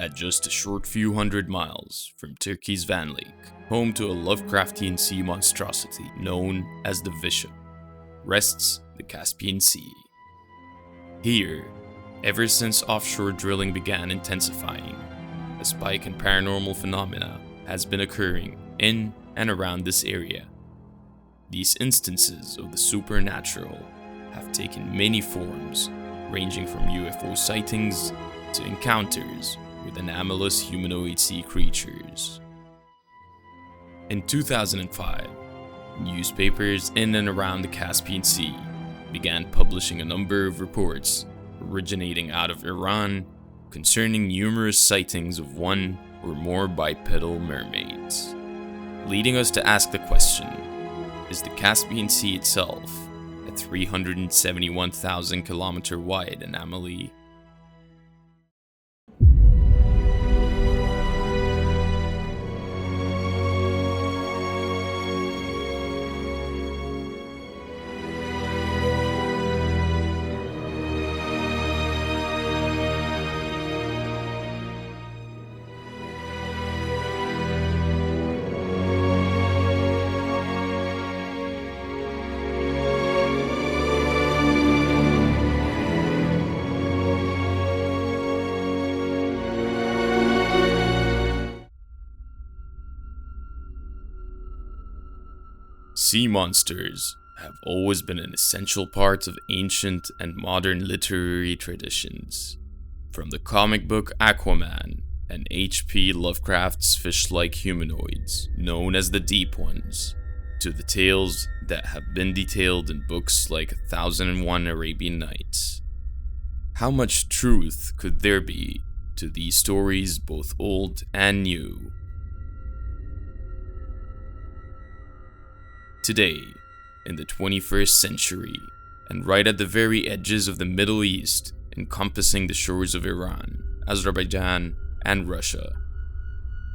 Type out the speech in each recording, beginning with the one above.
at just a short few hundred miles from Turkey's Van Lake, home to a Lovecraftian sea monstrosity known as the Bishop, rests the Caspian Sea. Here, ever since offshore drilling began intensifying, a spike in paranormal phenomena has been occurring in and around this area. These instances of the supernatural have taken many forms, ranging from UFO sightings to encounters with anomalous humanoid sea creatures. In 2005, newspapers in and around the Caspian Sea began publishing a number of reports originating out of Iran concerning numerous sightings of one or more bipedal mermaids, leading us to ask the question, is the Caspian Sea itself a 371,000 kilometer wide anomaly? Sea monsters have always been an essential part of ancient and modern literary traditions. From the comic book Aquaman and H.P. Lovecraft's fish-like humanoids, known as the Deep Ones, to the tales that have been detailed in books like 1001 Arabian Nights. How much truth could there be to these stories, both old and new? Today, in the 21st century, and right at the very edges of the Middle East, encompassing the shores of Iran, Azerbaijan, and Russia,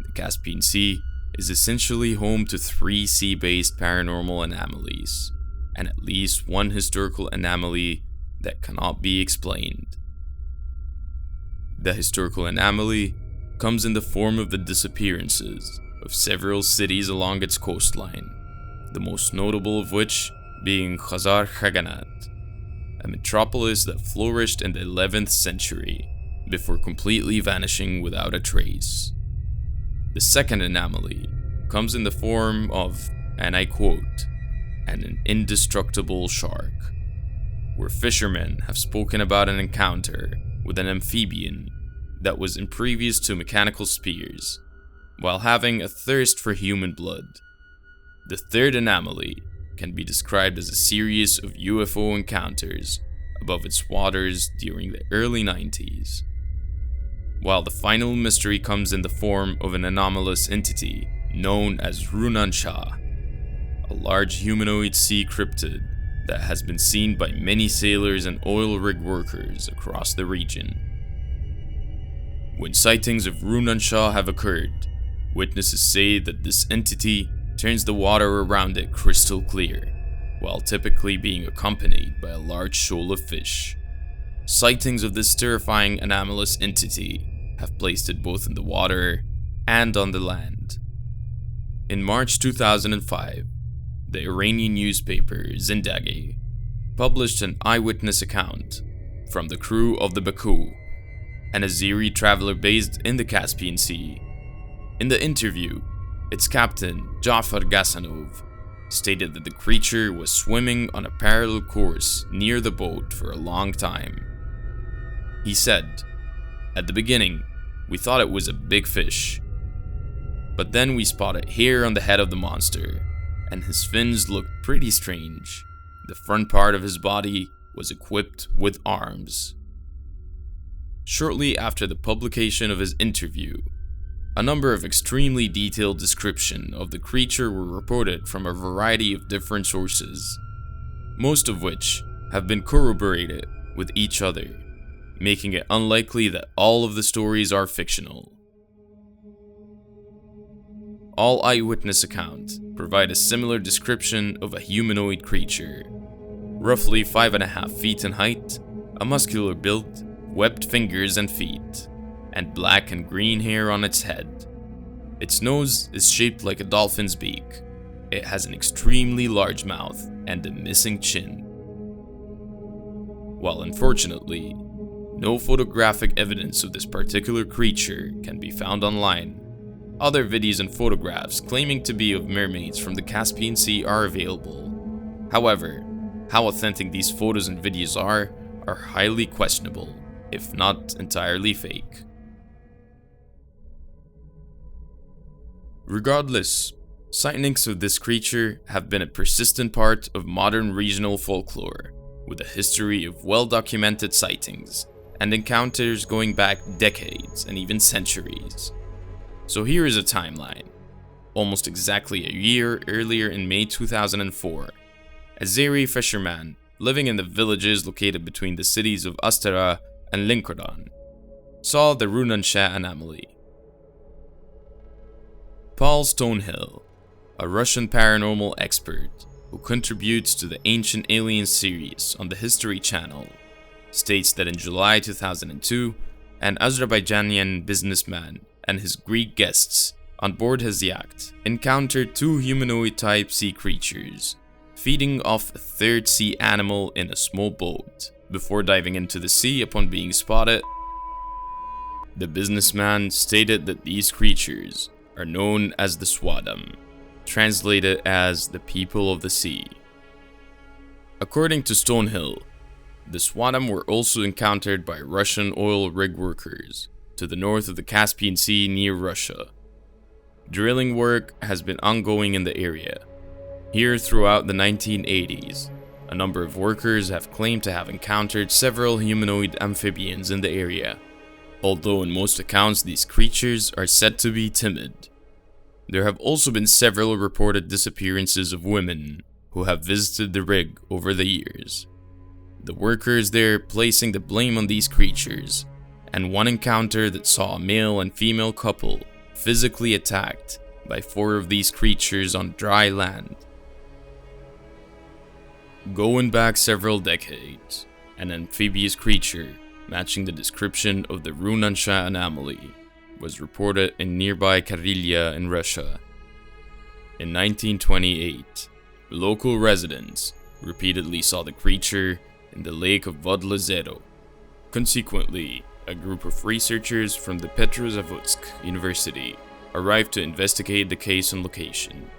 the Caspian Sea is essentially home to 3 sea-based paranormal anomalies, and at least one historical anomaly that cannot be explained. The historical anomaly comes in the form of the disappearances of several cities along its coastline, the most notable of which being Khazar Khaganat, a metropolis that flourished in the 11th century before completely vanishing without a trace. The second anomaly comes in the form of, and I quote, an indestructible shark, where fishermen have spoken about an encounter with an amphibian that was impervious to mechanical spears, while having a thirst for human blood. The third anomaly can be described as a series of UFO encounters above its waters during the early 90s. While the final mystery comes in the form of an anomalous entity known as Runan Shah, a large humanoid sea cryptid that has been seen by many sailors and oil rig workers across the region. When sightings of Runan Shah have occurred, witnesses say that this entity turns the water around it crystal clear, while typically being accompanied by a large shoal of fish. Sightings of this terrifying anomalous entity have placed it both in the water and on the land. In March 2005, the Iranian newspaper Zindagi published an eyewitness account from the crew of the Baku, an Azeri traveler based in the Caspian Sea. In the interview, its captain, Jafar Gasanof, stated that the creature was swimming on a parallel course near the boat for a long time. He said, "At the beginning, we thought it was a big fish. But then we spotted hair on the head of the monster, and his fins looked pretty strange. The front part of his body was equipped with arms." Shortly after the publication of his interview, a number of extremely detailed descriptions of the creature were reported from a variety of different sources, most of which have been corroborated with each other, making it unlikely that all of the stories are fictional. All eyewitness accounts provide a similar description of a humanoid creature, roughly 5.5 feet in height, a muscular build, webbed fingers and feet, and black and green hair on its head. Its nose is shaped like a dolphin's beak. It has an extremely large mouth and a missing chin. While unfortunately, no photographic evidence of this particular creature can be found online, other videos and photographs claiming to be of mermaids from the Caspian Sea are available. However, how authentic these photos and videos are highly questionable, if not entirely fake. Regardless, sightings of this creature have been a persistent part of modern regional folklore, with a history of well-documented sightings and encounters going back decades and even centuries. So here is a timeline. Almost exactly a year earlier in May 2004, a Azeri fisherman living in the villages located between the cities of Astara and Lincoln saw the Runan Shah anomaly. Paul Stonehill, a Russian paranormal expert who contributes to the Ancient Aliens series on the History Channel, states that in July 2002, an Azerbaijani businessman and his Greek guests on board his yacht encountered two humanoid-type sea creatures feeding off a third sea animal in a small boat before diving into the sea upon being spotted. The businessman stated that these creatures are known as the Swadam, translated as the people of the sea. According to Stonehill, the Swadam were also encountered by Russian oil rig workers to the north of the Caspian Sea near Russia. Drilling work has been ongoing in the area. Here throughout the 1980s, a number of workers have claimed to have encountered several humanoid amphibians in the area, although in most accounts these creatures are said to be timid. There have also been several reported disappearances of women who have visited the rig over the years. The workers there placing the blame on these creatures, and one encounter that saw a male and female couple physically attacked by 4 of these creatures on dry land. Going back several decades, an amphibious creature matching the description of the Runan Shah anomaly was reported in nearby Karelia in Russia. In 1928, local residents repeatedly saw the creature in the lake of Fadl. Consequently, a group of researchers from the Petrozavodsk University arrived to investigate the case on location.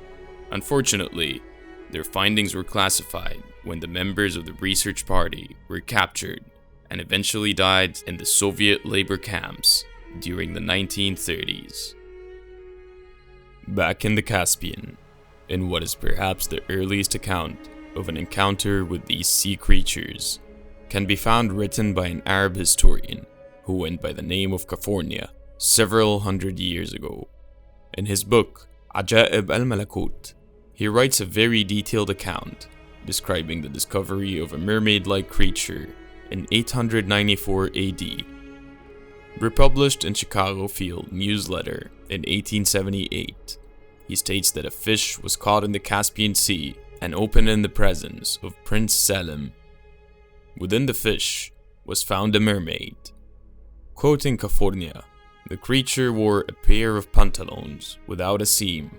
Unfortunately, their findings were classified when the members of the research party were captured and eventually died in the Soviet labor camps during the 1930s. Back in the Caspian, in what is perhaps the earliest account of an encounter with these sea creatures, can be found written by an Arab historian who went by the name of California several hundred years ago. In his book, عجائب المخلوقات, he writes a very detailed account describing the discovery of a mermaid-like creature in 894 AD. Republished in Chicago Field Newsletter in 1878, he states that a fish was caught in the Caspian Sea and opened in the presence of Prince Selim. Within the fish was found a mermaid. Quoting California, the creature wore a pair of pantaloons without a seam,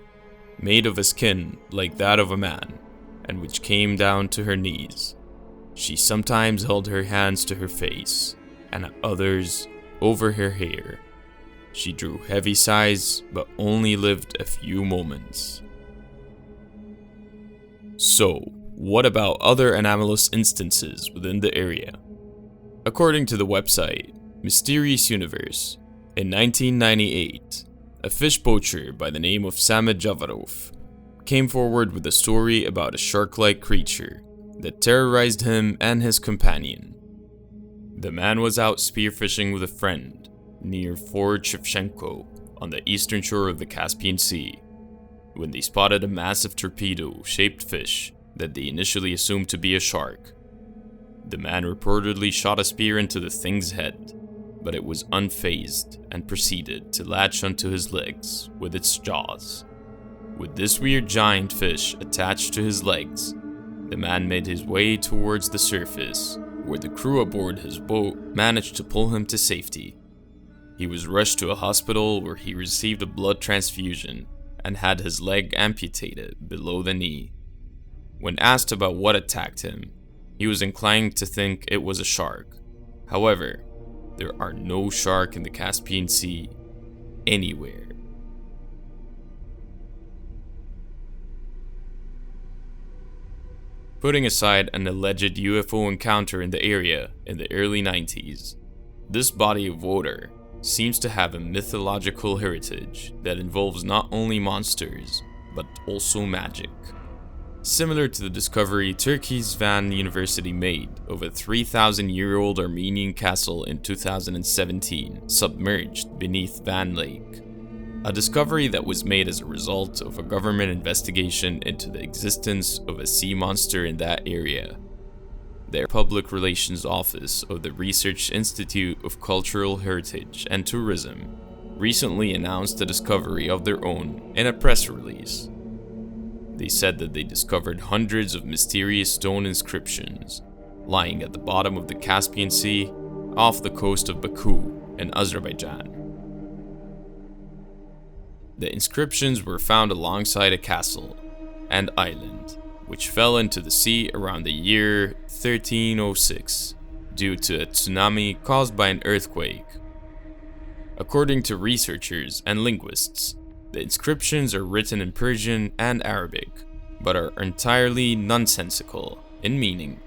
made of a skin like that of a man, and which came down to her knees. She sometimes held her hands to her face, and at others over her hair. She drew heavy sighs, but only lived a few moments. So, what about other anomalous instances within the area? According to the website Mysterious Universe, in 1998, a fish poacher by the name of Samad Javarov came forward with a story about a shark-like creature that terrorized him and his companion. The man was out spearfishing with a friend near Fort Shevchenko on the eastern shore of the Caspian Sea when they spotted a massive torpedo-shaped fish that they initially assumed to be a shark. The man reportedly shot a spear into the thing's head, but it was unfazed and proceeded to latch onto his legs with its jaws. With this weird giant fish attached to his legs, the man made his way towards the surface, where the crew aboard his boat managed to pull him to safety. He was rushed to a hospital where he received a blood transfusion and had his leg amputated below the knee. When asked about what attacked him, he was inclined to think it was a shark. However, there are no sharks in the Caspian Sea anywhere. Putting aside an alleged UFO encounter in the area in the early 90s, this body of water seems to have a mythological heritage that involves not only monsters, but also magic. Similar to the discovery Turkey's Van University made of a 3,000-year-old Armenian castle in 2017 submerged beneath Van Lake. A discovery that was made as a result of a government investigation into the existence of a sea monster in that area. Their public relations office of the Research Institute of Cultural Heritage and Tourism recently announced the discovery of their own in a press release. They said that they discovered hundreds of mysterious stone inscriptions lying at the bottom of the Caspian Sea off the coast of Baku in Azerbaijan. The inscriptions were found alongside a castle and island, which fell into the sea around the year 1306 due to a tsunami caused by an earthquake. According to researchers and linguists, the inscriptions are written in Persian and Arabic, but are entirely nonsensical in meaning,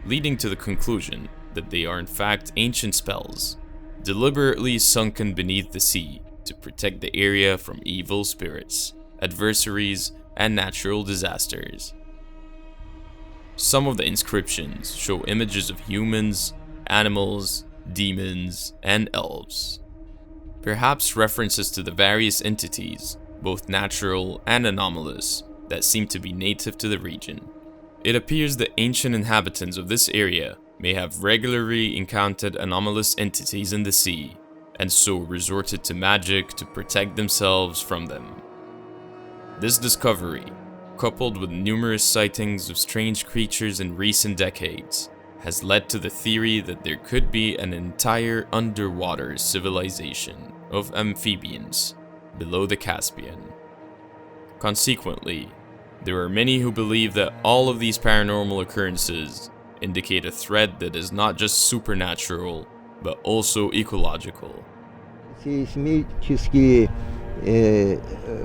leading to the conclusion that they are in fact ancient spells, deliberately sunken beneath the sea to protect the area from evil spirits, adversaries, and natural disasters. Some of the inscriptions show images of humans, animals, demons, and elves. Perhaps references to the various entities, both natural and anomalous, that seem to be native to the region. It appears that ancient inhabitants of this area may have regularly encountered anomalous entities in the sea, and so resorted to magic to protect themselves from them. This discovery, coupled with numerous sightings of strange creatures in recent decades, has led to the theory that there could be an entire underwater civilization of amphibians below the Caspian. Consequently, there are many who believe that all of these paranormal occurrences indicate a threat that is not just supernatural, but also ecological. Сейсмические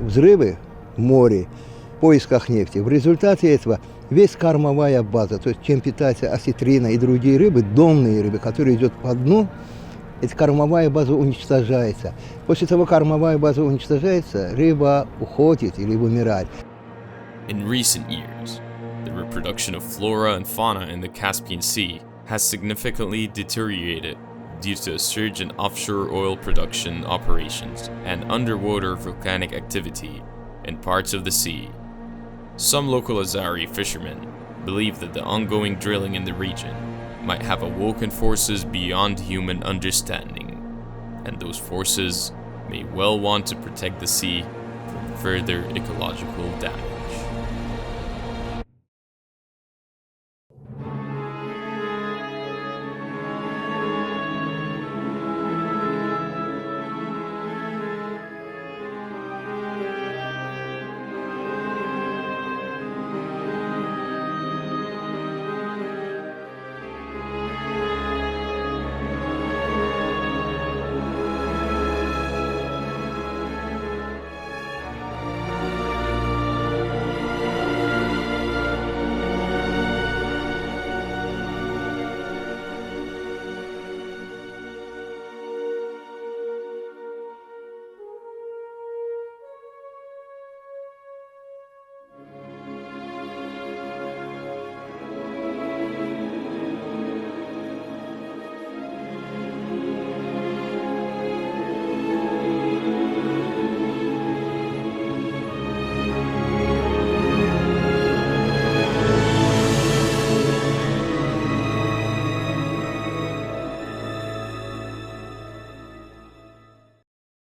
взрывы в море в поисках нефти. В результате этого весь кормовая база, то есть чем питается осетрина и другие рыбы, донные рыбы, которые идут по дну, эта кормовая база уничтожается. После того, кормовая база уничтожается, рыба уходит или вымирает. In recent years, the reproduction of flora and fauna in the Caspian Sea has significantly deteriorated due to a surge in offshore oil production operations and underwater volcanic activity in parts of the sea. Some local Azari fishermen believe that the ongoing drilling in the region might have awoken forces beyond human understanding, and those forces may well want to protect the sea from further ecological damage.